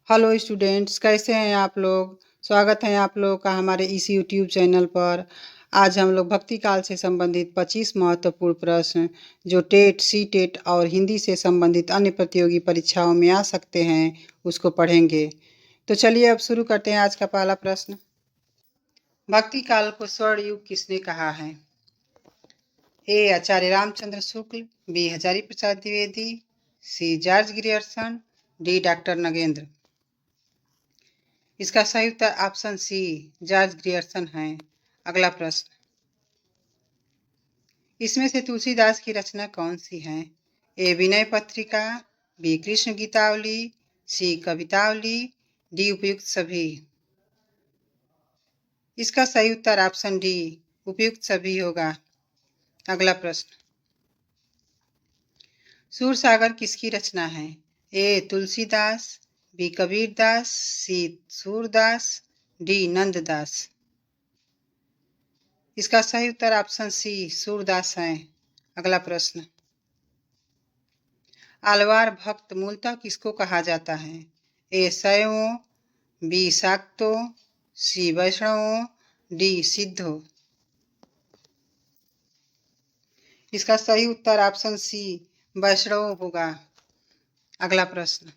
Hello students, कैसे हैं आप लोग। स्वागत है आप लोग का हमारे इस यूट्यूब चैनल पर। आज हम लोग भक्ति काल से संबंधित 25 महत्वपूर्ण प्रश्न जो टेट, सी टेट और हिंदी से संबंधित अन्य प्रतियोगी परीक्षाओं में आ सकते हैं उसको पढ़ेंगे। तो चलिए अब शुरू करते हैं आज का पहला प्रश्न। भक्ति काल को स्वर्ण युग किसने कहा है? A Acharya Ramchandra Shukla, B Hazari Prasad Dwivedi, C George Grierson, D doctor Nagendra. इसका सही उत्तर ऑप्शन सी जॉर्ज ग्रियर्सन है। अगला प्रश्न, इसमें से तुलसीदास की रचना कौन सी है? ए विनय पत्रिका, बी कृष्ण गीतावली, सी कवितावली, डी उपयुक्त सभी। इसका सही उत्तर ऑप्शन डी उपयुक्त सभी होगा। अगला प्रश्न, सूरसागर किसकी रचना है? ए तुलसीदास, बी कबीरदास, सी सूरदास, डी नंददास। इसका सही उत्तर ऑप्शन सी सूरदास है। अगला प्रश्न, आलवार भक्त मूलतः किसको कहा जाता है? ए शैवों, बी शाक्तों, सी वैष्णवों, डी सिद्धों। इसका सही उत्तर ऑप्शन सी वैष्णव होगा। अगला प्रश्न,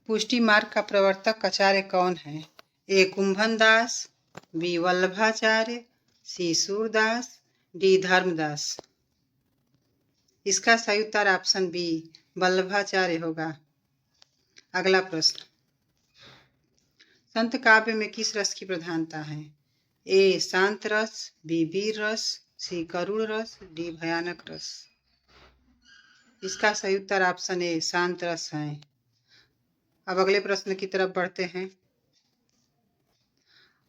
पुष्टि मार्ग का प्रवर्तक आचार्य कौन है? ए कुंभन दास, बी वल्लभाचार्य, सी सूरदास, डी धर्मदास। इसका सही उत्तर ऑप्शन बी वल्लभाचार्य होगा। अगला प्रश्न, संत काव्य में किस रस की प्रधानता है? ए शांत रस, बी वीर रस, सी करुण रस, डी भयानक रस। इसका सही उत्तर ऑप्शन ए शांत रस है। अब अगले प्रश्न की तरफ बढ़ते हैं।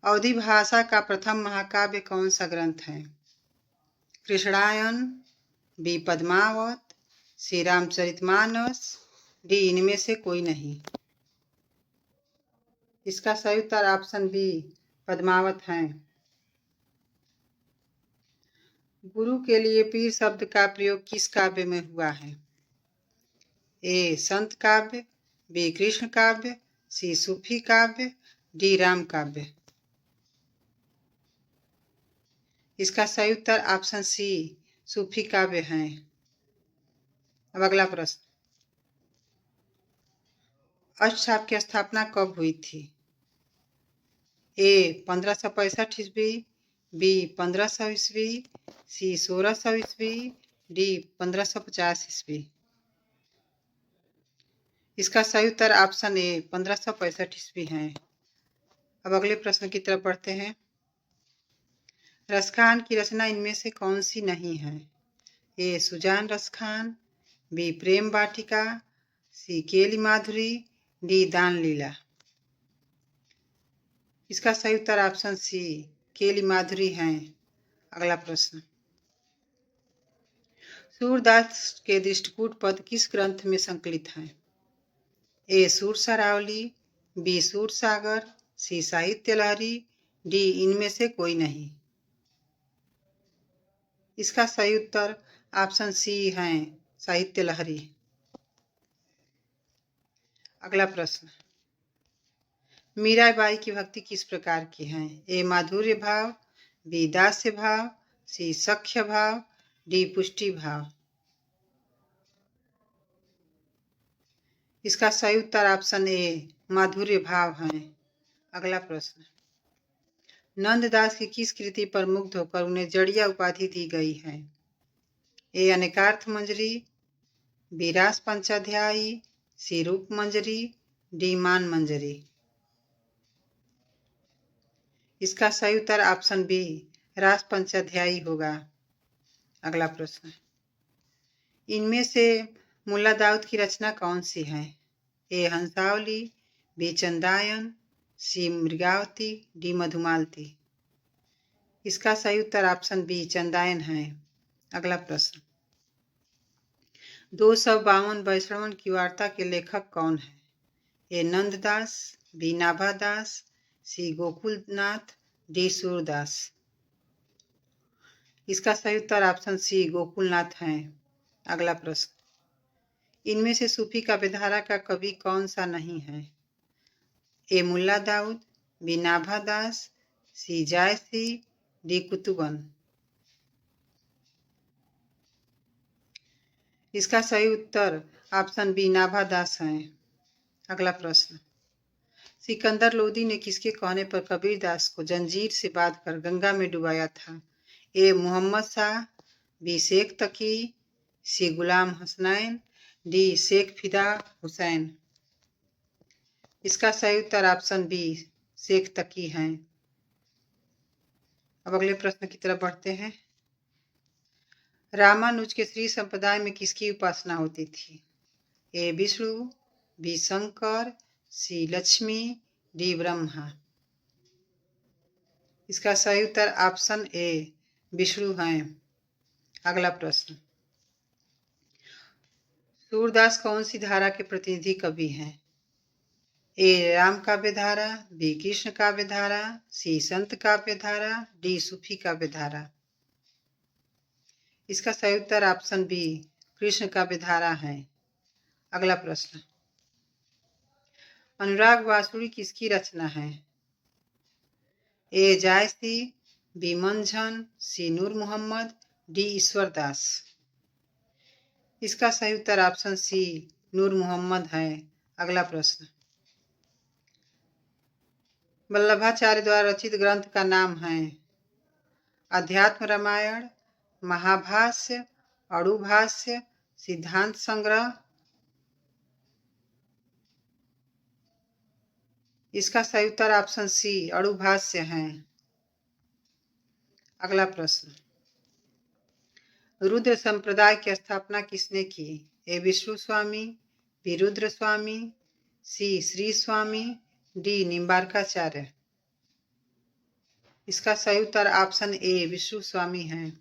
अवधी भाषा का प्रथम महाकाव्य कौन सा ग्रंथ है? कृष्णायन, बी पद्मावत, सी रामचरितमानस, डी इनमें से कोई नहीं। इसका सही उत्तर ऑप्शन बी पद्मावत है। गुरु के लिए पीर शब्द का प्रयोग किस काव्य में हुआ है? ए संत काव्य, बी कृष्ण काव्य, सी सूफी काव्य, डी राम काव्य। इसका सही उत्तर ऑप्शन सी सूफी काव्य है। अब अगला प्रश्न, अष्टछाप की स्थापना कब हुई थी? ए 1565 ईस्वी, बी 1500 ईस्वी, सी 1600 ईस्वी, डी 1550 ईस्वी। इसका सही उत्तर ऑप्शन ए 1565 ईस्वी है। अब अगले प्रश्न की तरफ बढ़ते हैं। रसखान की रचना इनमें से कौन सी नहीं है? ए सुजान रसखान, बी प्रेम वाटिका, सी केली माधुरी, डी दान लीला। इसका सही उत्तर ऑप्शन सी केली माधुरी है। अगला प्रश्न, सूरदास के दृष्टिकूट पद किस ग्रंथ में संकलित हैं? ए सूरसरावली, बी सूरसागर, सी साहित्य लहरी, डी इनमें से कोई नहीं। इसका सही उत्तर ऑप्शन सी है साहित्य लहरी। अगला प्रश्न, मीराबाई की भक्ति किस प्रकार की है? ए माधुर्य भाव, बी दास्य भाव, सी सख्य भाव, डी पुष्टि भाव। इसका सही उत्तर ऑप्शन ए माधुर्य भाव है। अगला प्रश्न, नंददास की किस कृति पर मुग्ध होकर उन्हें जड़िया उपाधि दी गई है? ए अनेकार्थ मंजरी, बी रास पंचाध्यायी, सी रूप मंजरी, डी मान मंजरी। इसका सही उत्तर ऑप्शन बी रास पंचाध्यायी होगा। अगला प्रश्न, इनमें से मुल्ला दाऊद की रचना कौन सी है? ए हंसावली, बी चंदायन, सी मृगावती, डी मधुमालती। इसका सही उत्तर ऑप्शन बी चंदायन है। अगला प्रश्न, 252 वैष्णवन की वार्ता के लेखक कौन है? ए नंददास, बी नाभादास, सी गोकुलनाथ, डी सूरदास। इसका सही उत्तर ऑप्शन सी गोकुलनाथ है। अगला प्रश्न, इनमें से सूफी काव्यधारा का कवि कौन सा नहीं है? ए मुल्ला दाऊद, बी नाभा दास, सी जायसी, डी कुतुबन। इसका सही उत्तर ऑप्शन बी नाभा दास है। अगला प्रश्न, सिकंदर लोदी ने किसके कहने पर कबीरदास को जंजीर से बांधकर गंगा में डुबाया था? ए मोहम्मद शाह, बी शेख तकी, सी गुलाम हसनैन, डी शेख फिदा हुसैन। इसका सही उत्तर ऑप्शन बी शेख तकी है। अब अगले प्रश्न की तरफ बढ़ते हैं। रामानुज के श्री संप्रदाय में किसकी उपासना होती थी? ए विष्णु, बी शंकर, सी लक्ष्मी, डी ब्रह्मा। इसका सही उत्तर ऑप्शन ए विष्णु है। अगला प्रश्न, सूरदास कौन सी धारा के प्रतिनिधि कवि हैं? ए राम काव्य धारा, बी कृष्ण काव्य धारा, सी संत काव्य धारा, डी सूफी काव्य धारा। इसका सही उत्तर ऑप्शन बी कृष्ण काव्य धारा है। अगला प्रश्न, अनुराग बांसुरी किसकी रचना है? ए जायसी, बी मंझन, सी नूर मोहम्मद, डी ईश्वरदास। इसका सही उत्तर ऑप्शन सी नूर मोहम्मद है। अगला प्रश्न, वल्लभाचार्य द्वारा रचित ग्रंथ का नाम है? अध्यात्म रामायण, महाभाष्य, अणुभाष्य, सिद्धांत संग्रह। इसका सही उत्तर ऑप्शन सी अणुभाष्य है। अगला प्रश्न, रुद्र संप्रदाय की स्थापना किसने की? ए विष्णु स्वामी, बी रुद्र स्वामी, सी श्री स्वामी, डी निम्बारकाचार्य। इसका सही उत्तर ऑप्शन ए विष्णु स्वामी है।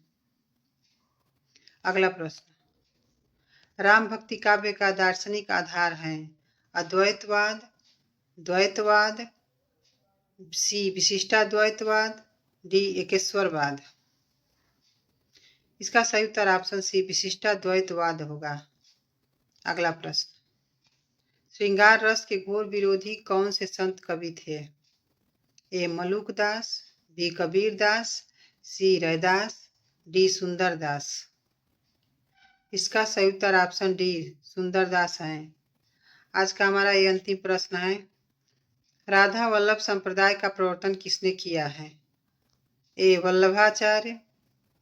अगला प्रश्न, राम भक्ति काव्य का दार्शनिक आधार है? अद्वैतवाद, द्वैतवाद, सी विशिष्टाद्वैतवाद, डी एकेश्वरवाद। इसका सही उत्तर ऑप्शन सी विशिष्टाद्वैतवाद होगा। अगला प्रश्न, श्रृंगार रस के घोर विरोधी कौन से संत कवि थे? ए मलुकदास, बी कबीरदास, सी रैदास, डी सुंदरदास। इसका सही उत्तर ऑप्शन डी सुंदरदास है। आज का हमारा ये अंतिम प्रश्न है, राधा वल्लभ संप्रदाय का प्रवर्तन किसने किया है? ए वल्लभाचार्य,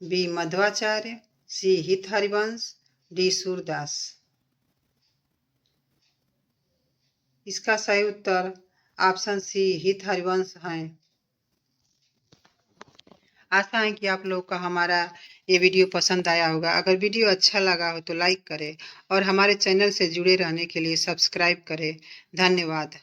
बी मध्वाचार्य, सी हित हरिवंश, डी सूरदास। इसका सही उत्तर ऑप्शन सी हित हरिवंश है। आशा है कि आप लोग का हमारा ये वीडियो पसंद आया होगा। अगर वीडियो अच्छा लगा हो तो लाइक करें और हमारे चैनल से जुड़े रहने के लिए सब्सक्राइब करें। धन्यवाद।